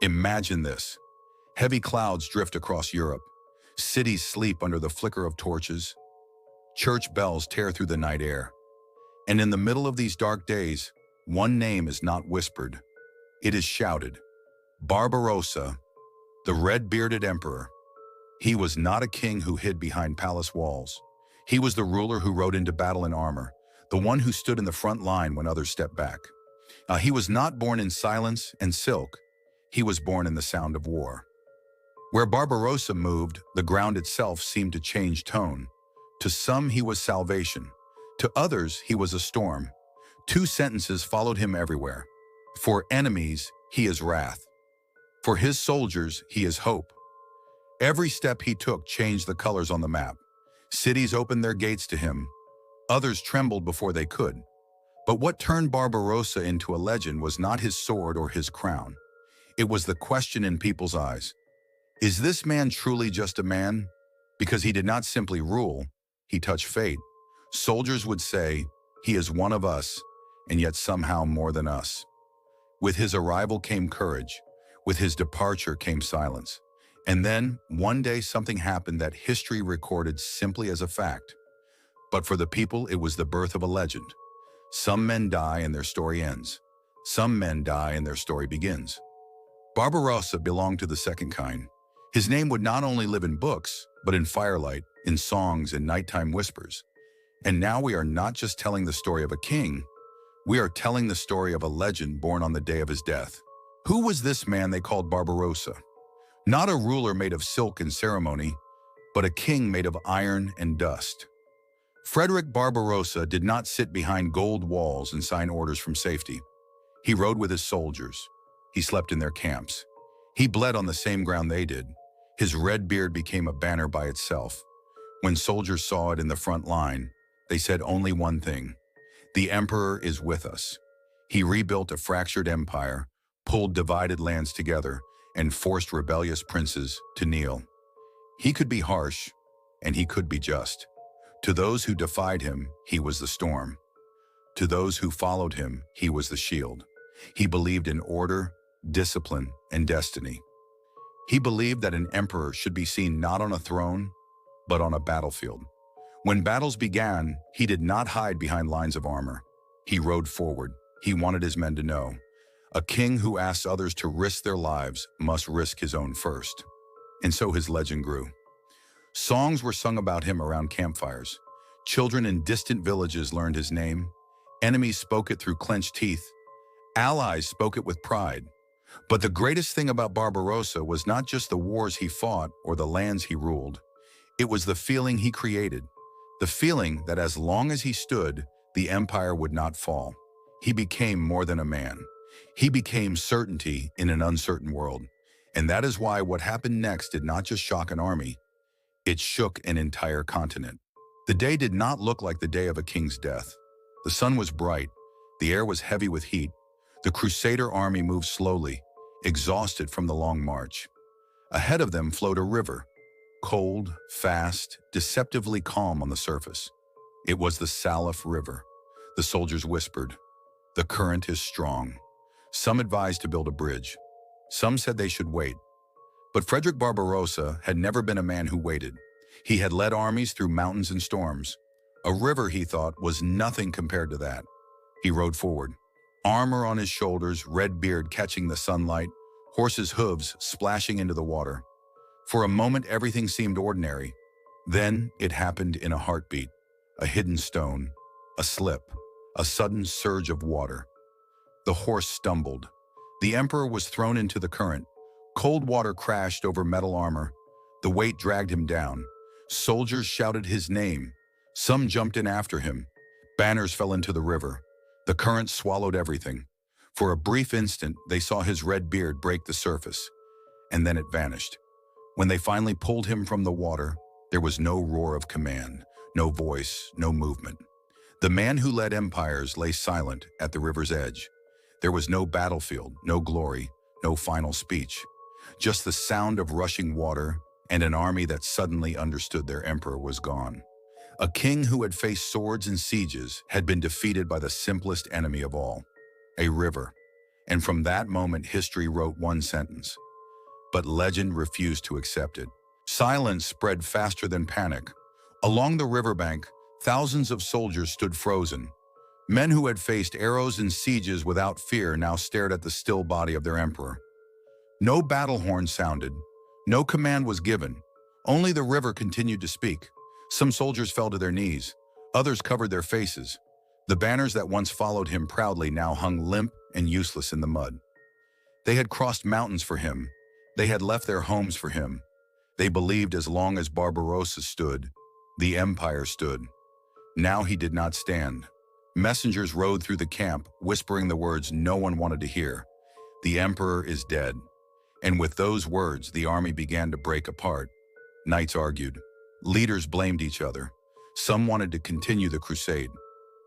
Imagine this. Heavy clouds drift across Europe. Cities sleep under the flicker of torches. Church bells tear through the night air. And in the middle of these dark days, one name is not whispered. It is shouted. Barbarossa, the red-bearded emperor. He was not a king who hid behind palace walls. He was the ruler who rode into battle in armor, the one who stood in the front line when others stepped back. He was not born in silence and silk. He was born in the sound of war. Where Barbarossa moved, the ground itself seemed to change tone. To some, he was salvation. To others, he was a storm. Two sentences followed him everywhere. For enemies, he is wrath. For his soldiers, he is hope. Every step he took changed the colors on the map. Cities opened their gates to him. Others trembled before they could. But what turned Barbarossa into a legend was not his sword or his crown. It was the question in people's eyes. Is this man truly just a man? Because he did not simply rule, he touched fate. Soldiers would say, he is one of us, and yet somehow more than us. With his arrival came courage. With his departure came silence. And then, one day, something happened that history recorded simply as a fact. But for the people, it was the birth of a legend. Some men die and their story ends. Some men die and their story begins. Barbarossa belonged to the second kind. His name would not only live in books, but in firelight, in songs, and nighttime whispers. And now we are not just telling the story of a king, we are telling the story of a legend born on the day of his death. Who was this man they called Barbarossa? Not a ruler made of silk and ceremony, but a king made of iron and dust. Frederick Barbarossa did not sit behind gold walls and sign orders from safety. He rode with his soldiers. He slept in their camps. He bled on the same ground they did. His red beard became a banner by itself. When soldiers saw it in the front line, they said only one thing: the emperor is with us. He rebuilt a fractured empire, pulled divided lands together, and forced rebellious princes to kneel. He could be harsh, and he could be just. To those who defied him, he was the storm. To those who followed him, he was the shield. He believed in order, discipline, and destiny. He believed that an emperor should be seen not on a throne, but on a battlefield. When battles began, he did not hide behind lines of armor. He rode forward. He wanted his men to know. A king who asks others to risk their lives must risk his own first. And so his legend grew. Songs were sung about him around campfires. Children in distant villages learned his name. Enemies spoke it through clenched teeth. Allies spoke it with pride. But the greatest thing about Barbarossa was not just the wars he fought or the lands he ruled. It was the feeling he created. The feeling that as long as he stood, the empire would not fall. He became more than a man. He became certainty in an uncertain world. And that is why what happened next did not just shock an army. It shook an entire continent. The day did not look like the day of a king's death. The sun was bright. The air was heavy with heat. The Crusader army moved slowly, exhausted from the long march. Ahead of them flowed a river, cold, fast, deceptively calm on the surface. It was the Salif River. The soldiers whispered, "The current is strong." Some advised to build a bridge. Some said they should wait. But Frederick Barbarossa had never been a man who waited. He had led armies through mountains and storms. A river, he thought, was nothing compared to that. He rode forward, armor on his shoulders, red beard catching the sunlight, horses' hooves splashing into the water. For a moment, everything seemed ordinary. Then it happened in a heartbeat. A hidden stone, a slip, a sudden surge of water. The horse stumbled. The emperor was thrown into the current. Cold water crashed over metal armor. The weight dragged him down. Soldiers shouted his name. Some jumped in after him. Banners fell into the river. The current swallowed everything. For a brief instant, they saw his red beard break the surface, and then it vanished. When they finally pulled him from the water, there was no roar of command, no voice, no movement. The man who led empires lay silent at the river's edge. There was no battlefield, no glory, no final speech. Just the sound of rushing water and an army that suddenly understood their emperor was gone. A king who had faced swords and sieges had been defeated by the simplest enemy of all, a river. And from that moment, history wrote one sentence. But legend refused to accept it. Silence spread faster than panic. Along the riverbank, thousands of soldiers stood frozen. Men who had faced arrows and sieges without fear now stared at the still body of their emperor. No battle horn sounded. No command was given. Only the river continued to speak. Some soldiers fell to their knees. Others covered their faces. The banners that once followed him proudly now hung limp and useless in the mud. They had crossed mountains for him. They had left their homes for him. They believed as long as Barbarossa stood, the empire stood. Now he did not stand. Messengers rode through the camp, whispering the words no one wanted to hear. The emperor is dead. And with those words, the army began to break apart. Knights argued. Leaders blamed each other. Some wanted to continue the crusade.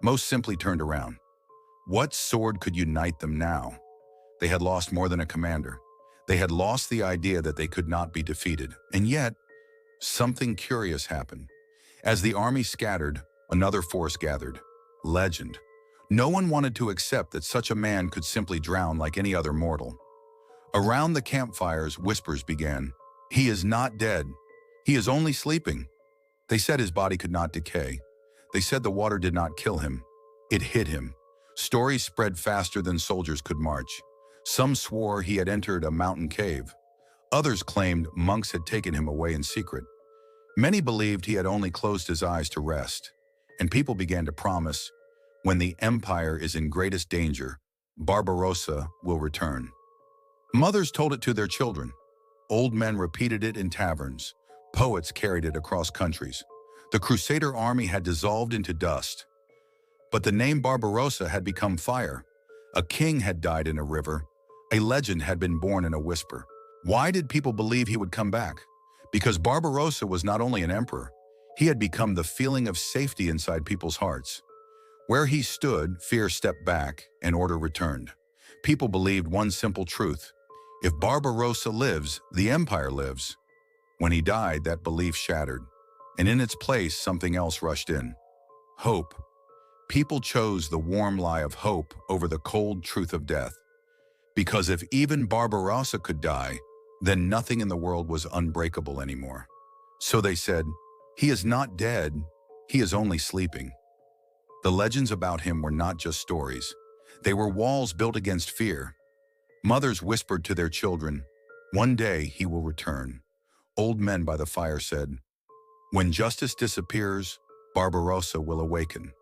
Most simply turned around. What sword could unite them now? They had lost more than a commander. They had lost the idea that they could not be defeated. And yet, something curious happened. As the army scattered, another force gathered. Legend. No one wanted to accept that such a man could simply drown like any other mortal. Around the campfires, whispers began. He is not dead. He is only sleeping. They said his body could not decay. They said the water did not kill him. It hid him. Stories spread faster than soldiers could march. Some swore he had entered a mountain cave. Others claimed monks had taken him away in secret. Many believed he had only closed his eyes to rest. And people began to promise, when the empire is in greatest danger, Barbarossa will return. Mothers told it to their children. Old men repeated it in taverns. Poets carried it across countries. The Crusader army had dissolved into dust. But the name Barbarossa had become fire. A king had died in a river. A legend had been born in a whisper. Why did people believe he would come back? Because Barbarossa was not only an emperor, he had become the feeling of safety inside people's hearts. Where he stood, fear stepped back and order returned. People believed one simple truth. If Barbarossa lives, the empire lives. When he died, that belief shattered. And in its place, something else rushed in. Hope. People chose the warm lie of hope over the cold truth of death. Because if even Barbarossa could die, then nothing in the world was unbreakable anymore. So they said, he is not dead, he is only sleeping. The legends about him were not just stories. They were walls built against fear. Mothers whispered to their children, one day he will return. Old men by the fire said, when justice disappears, Barbarossa will awaken.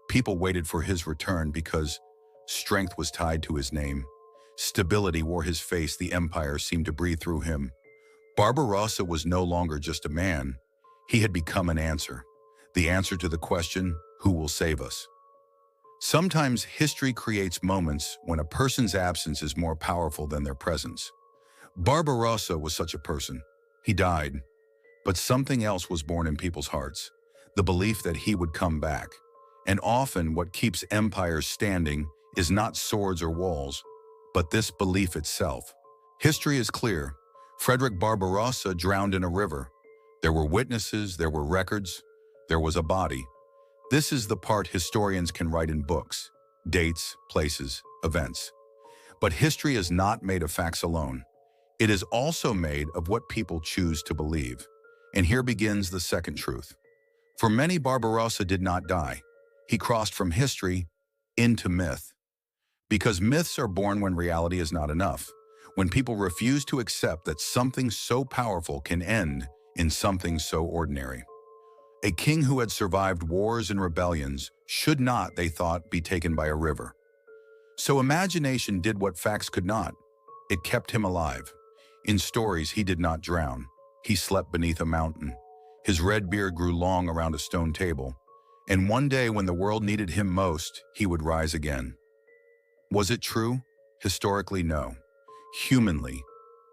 People waited for his return because strength was tied to his name. Stability wore his face, the empire seemed to breathe through him. Barbarossa was no longer just a man. He had become an answer. The answer to the question, who will save us? Sometimes history creates moments when a person's absence is more powerful than their presence. Barbarossa was such a person. He died. But something else was born in people's hearts. The belief that he would come back. And often what keeps empires standing is not swords or walls, but this belief itself. History is clear. Frederick Barbarossa drowned in a river. There were witnesses, there were records, there was a body. This is the part historians can write in books, dates, places, events. But history is not made of facts alone. It is also made of what people choose to believe. And here begins the second truth. For many, Barbarossa did not die. He crossed from history into myth. Because myths are born when reality is not enough, when people refuse to accept that something so powerful can end in something so ordinary. A king who had survived wars and rebellions should not, they thought, be taken by a river. So imagination did what facts could not. It kept him alive. In stories, he did not drown. He slept beneath a mountain. His red beard grew long around a stone table. And one day when the world needed him most, he would rise again. Was it true? Historically, no. Humanly,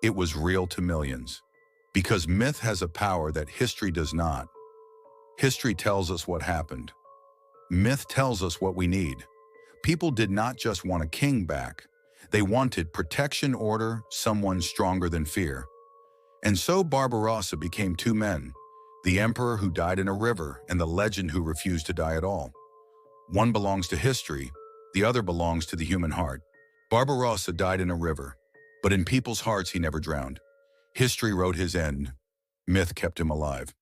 it was real to millions. Because myth has a power that history does not. History tells us what happened. Myth tells us what we need. People did not just want a king back. They wanted protection, order, someone stronger than fear. And so Barbarossa became two men, the emperor who died in a river and the legend who refused to die at all. One belongs to history, the other belongs to the human heart. Barbarossa died in a river, but in people's hearts he never drowned. History wrote his end. Myth kept him alive.